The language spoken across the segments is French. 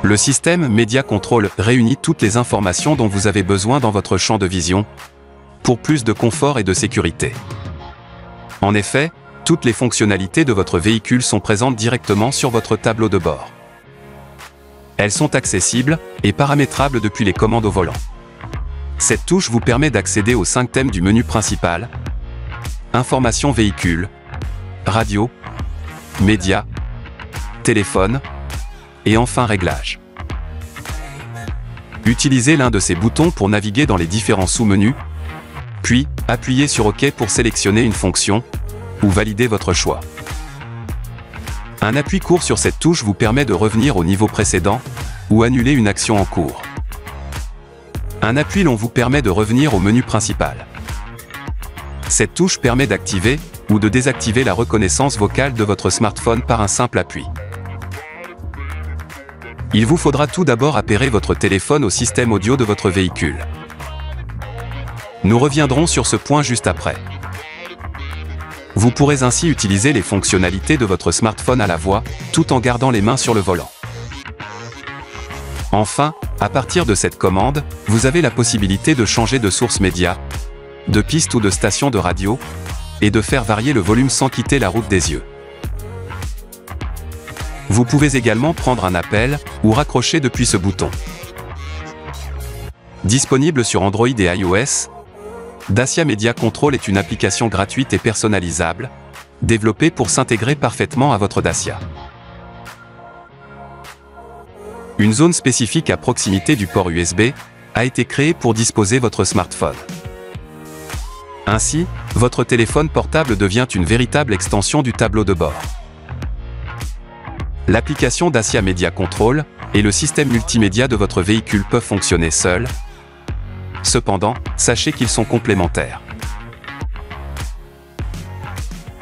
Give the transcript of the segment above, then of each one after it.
Le système Media Control réunit toutes les informations dont vous avez besoin dans votre champ de vision, pour plus de confort et de sécurité. En effet, toutes les fonctionnalités de votre véhicule sont présentes directement sur votre tableau de bord. Elles sont accessibles et paramétrables depuis les commandes au volant. Cette touche vous permet d'accéder aux 5 thèmes du menu principal: Information véhicule, radio, médias, téléphone, et enfin réglages. Utilisez l'un de ces boutons pour naviguer dans les différents sous-menus, puis appuyez sur OK pour sélectionner une fonction ou valider votre choix. Un appui court sur cette touche vous permet de revenir au niveau précédent ou annuler une action en cours. Un appui long vous permet de revenir au menu principal. Cette touche permet d'activer ou de désactiver la reconnaissance vocale de votre smartphone par un simple appui. Il vous faudra tout d'abord appairer votre téléphone au système audio de votre véhicule. Nous reviendrons sur ce point juste après. Vous pourrez ainsi utiliser les fonctionnalités de votre smartphone à la voix, tout en gardant les mains sur le volant. Enfin, à partir de cette commande, vous avez la possibilité de changer de source média, de piste ou de station de radio, et de faire varier le volume sans quitter la route des yeux. Vous pouvez également prendre un appel ou raccrocher depuis ce bouton. Disponible sur Android et iOS, Dacia Media Control est une application gratuite et personnalisable, développée pour s'intégrer parfaitement à votre Dacia. Une zone spécifique à proximité du port USB a été créée pour disposer votre smartphone. Ainsi, votre téléphone portable devient une véritable extension du tableau de bord. L'application Dacia Media Control et le système multimédia de votre véhicule peuvent fonctionner seuls. Cependant, sachez qu'ils sont complémentaires.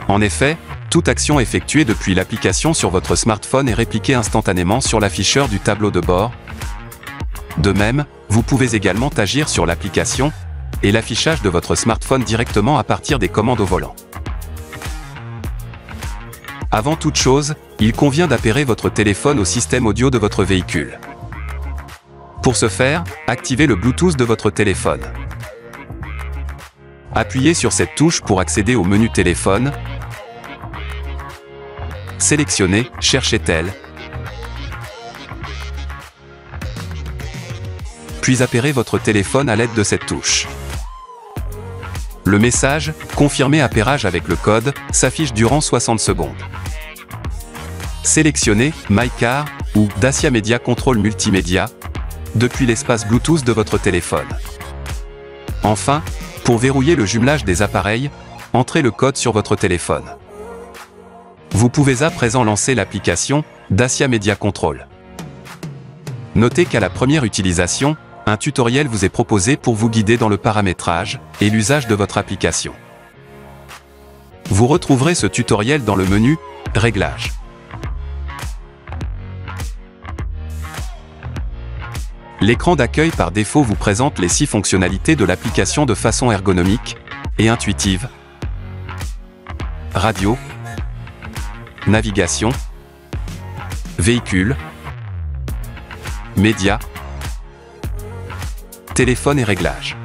En effet, toute action effectuée depuis l'application sur votre smartphone est répliquée instantanément sur l'afficheur du tableau de bord. De même, vous pouvez également agir sur l'application et l'affichage de votre smartphone directement à partir des commandes au volant. Avant toute chose, il convient d'appairer votre téléphone au système audio de votre véhicule. Pour ce faire, activez le Bluetooth de votre téléphone. Appuyez sur cette touche pour accéder au menu téléphone. Sélectionnez « Cherchez tel ». Puis appairez votre téléphone à l'aide de cette touche. Le message « Confirmer appairage avec le code » s'affiche durant 60 secondes. Sélectionnez « My Car » ou « Dacia Media Control Multimédia » depuis l'espace Bluetooth de votre téléphone. Enfin, pour verrouiller le jumelage des appareils, entrez le code sur votre téléphone. Vous pouvez à présent lancer l'application Dacia Media Control. Notez qu'à la première utilisation, un tutoriel vous est proposé pour vous guider dans le paramétrage et l'usage de votre application. Vous retrouverez ce tutoriel dans le menu « Réglages ». L'écran d'accueil par défaut vous présente les 6 fonctionnalités de l'application de façon ergonomique et intuitive. Radio, navigation, véhicule, médias, téléphone et réglages.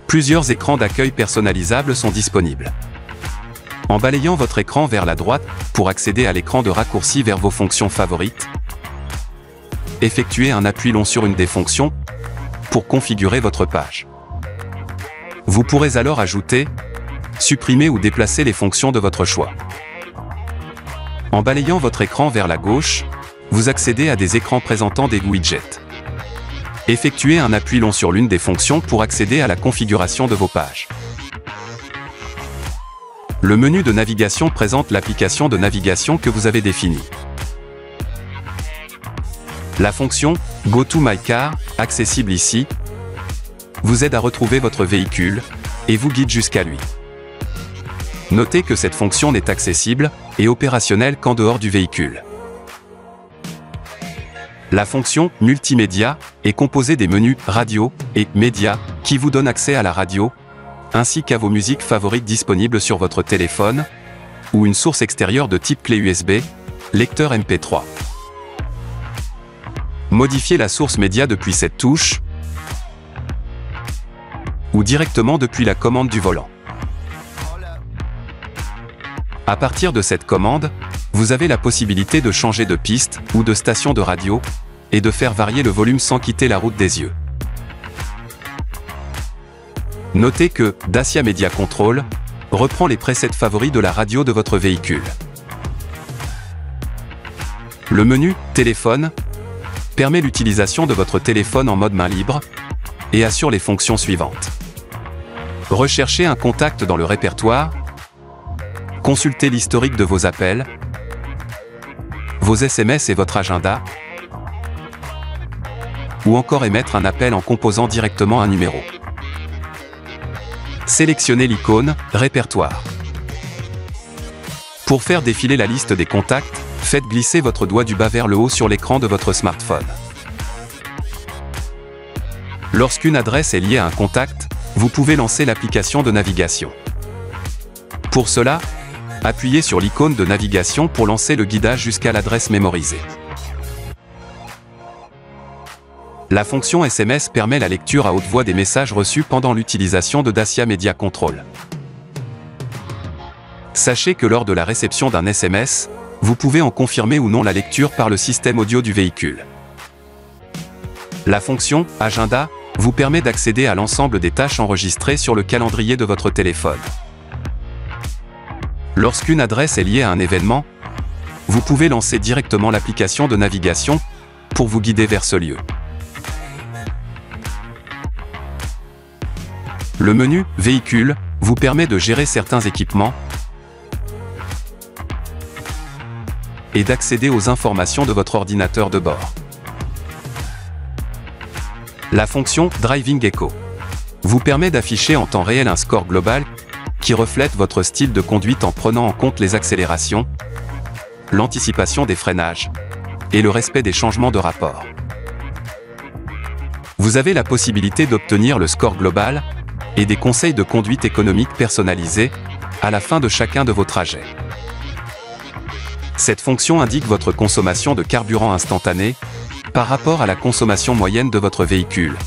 Plusieurs écrans d'accueil personnalisables sont disponibles. En balayant votre écran vers la droite pour accéder à l'écran de raccourci vers vos fonctions favorites, effectuez un appui long sur une des fonctions pour configurer votre page. Vous pourrez alors ajouter, supprimer ou déplacer les fonctions de votre choix. En balayant votre écran vers la gauche, vous accédez à des écrans présentant des widgets. Effectuez un appui long sur l'une des fonctions pour accéder à la configuration de vos pages. Le menu de navigation présente l'application de navigation que vous avez définie. La fonction « Go to my car », accessible ici, vous aide à retrouver votre véhicule et vous guide jusqu'à lui. Notez que cette fonction n'est accessible et opérationnelle qu'en dehors du véhicule. La fonction « Multimédia » est composée des menus « Radio » et « Médias » qui vous donnent accès à la radio, ainsi qu'à vos musiques favorites disponibles sur votre téléphone, ou une source extérieure de type clé USB, lecteur MP3. Modifiez la source média depuis cette touche ou directement depuis la commande du volant. À partir de cette commande, vous avez la possibilité de changer de piste ou de station de radio et de faire varier le volume sans quitter la route des yeux. Notez que Dacia Media Control reprend les presets favoris de la radio de votre véhicule. Le menu « Téléphone » permet l'utilisation de votre téléphone en mode main libre et assure les fonctions suivantes. Recherchez un contact dans le répertoire, consultez l'historique de vos appels, vos SMS et votre agenda, ou encore émettre un appel en composant directement un numéro. Sélectionnez l'icône « Répertoire ». Pour faire défiler la liste des contacts, faites glisser votre doigt du bas vers le haut sur l'écran de votre smartphone. Lorsqu'une adresse est liée à un contact, vous pouvez lancer l'application de navigation. Pour cela, appuyez sur l'icône de navigation pour lancer le guidage jusqu'à l'adresse mémorisée. La fonction SMS permet la lecture à haute voix des messages reçus pendant l'utilisation de Dacia Media Control. Sachez que lors de la réception d'un SMS, vous pouvez en confirmer ou non la lecture par le système audio du véhicule. La fonction « Agenda » vous permet d'accéder à l'ensemble des tâches enregistrées sur le calendrier de votre téléphone. Lorsqu'une adresse est liée à un événement, vous pouvez lancer directement l'application de navigation pour vous guider vers ce lieu. Le menu « Véhicule » vous permet de gérer certains équipements et d'accéder aux informations de votre ordinateur de bord. La fonction « Driving Echo » vous permet d'afficher en temps réel un score global qui reflète votre style de conduite en prenant en compte les accélérations, l'anticipation des freinages et le respect des changements de rapport. Vous avez la possibilité d'obtenir le score global et des conseils de conduite économique personnalisés à la fin de chacun de vos trajets. Cette fonction indique votre consommation de carburant instantanée par rapport à la consommation moyenne de votre véhicule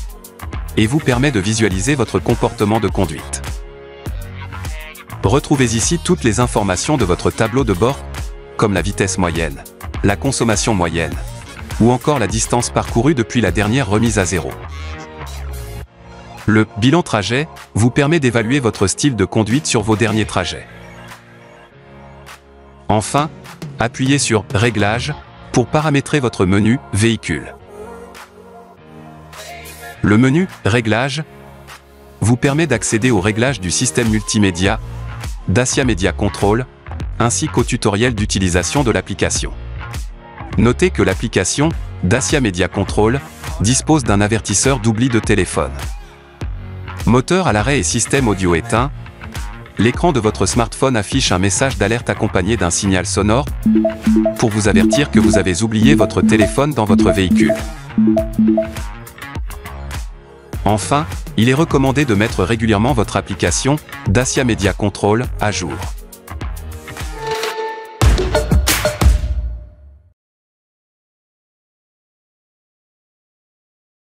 et vous permet de visualiser votre comportement de conduite. Retrouvez ici toutes les informations de votre tableau de bord, comme la vitesse moyenne, la consommation moyenne, ou encore la distance parcourue depuis la dernière remise à zéro. Le bilan trajet vous permet d'évaluer votre style de conduite sur vos derniers trajets. Enfin, appuyez sur « Réglages » pour paramétrer votre menu « Véhicule ». Le menu « Réglages » vous permet d'accéder aux réglages du système multimédia Dacia Media Control, ainsi qu'au tutoriel d'utilisation de l'application. Notez que l'application Dacia Media Control dispose d'un avertisseur d'oubli de téléphone. Moteur à l'arrêt et système audio éteint, l'écran de votre smartphone affiche un message d'alerte accompagné d'un signal sonore pour vous avertir que vous avez oublié votre téléphone dans votre véhicule. Enfin, il est recommandé de mettre régulièrement votre application Dacia Media Control à jour.